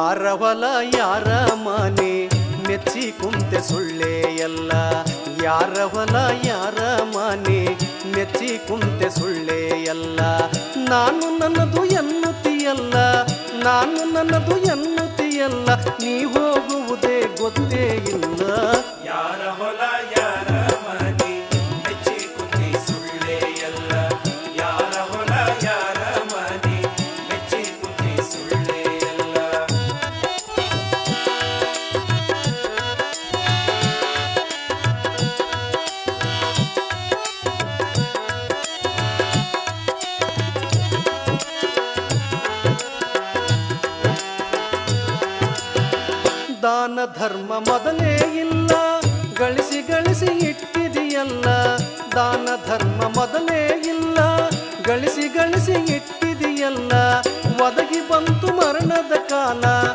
ಯಾರ ಹೊಲ ಯಾರ ಮನೆ ಮೆಚ್ಚಿ ಕುಂತೆ ಸುಳ್ಳೆ ಎಲ್ಲ. ಯಾರ ಹೊಲ ಯಾರ ಮನೆ ಮೆಚ್ಚಿ ಕುಂತೆ ಸುಳ್ಳೆ ಎಲ್ಲ. ನಾನು ನನ್ನದು ಎನ್ನುತ್ತೀಯಲ್ಲ, ನಾನು ನನ್ನದು ಎನ್ನುತ್ತೀಯಲ್ಲ, ನೀ ಹೋಗುವುದೇ ಗೊತ್ತೇ ಇಲ್ಲ. ಯಾರ ಹೊಲ ಯಾರ ಮನೆ ಮೆಚ್ಚಿ ಕುಂತೆ ಸುಳ್ಳೆ ಎಲ್ಲ. ಯಾರ ಹೊಲ ಯಾರ ಮನೆ ಮೆಚ್ಚಿ ಕುಂತೆ ಸುಳ್ಳೆ ಎಲ್ಲ. ದಾನ ಧರ್ಮ ಮೊದಲೇ ಇಲ್ಲ, ಗಳಿಸಿ ಗಳಿಸಿ ಇಟ್ಟಿದೆಯಲ್ಲ. ದಾನ ಧರ್ಮ ಮೊದಲೇ ಇಲ್ಲ, ಗಳಿಸಿ ಗಳಿಸಿ ಇಟ್ಟಿದೆಯಲ್ಲ. ಒದಗಿ ಬಂತು ಮರಣದ ಕಾಲ.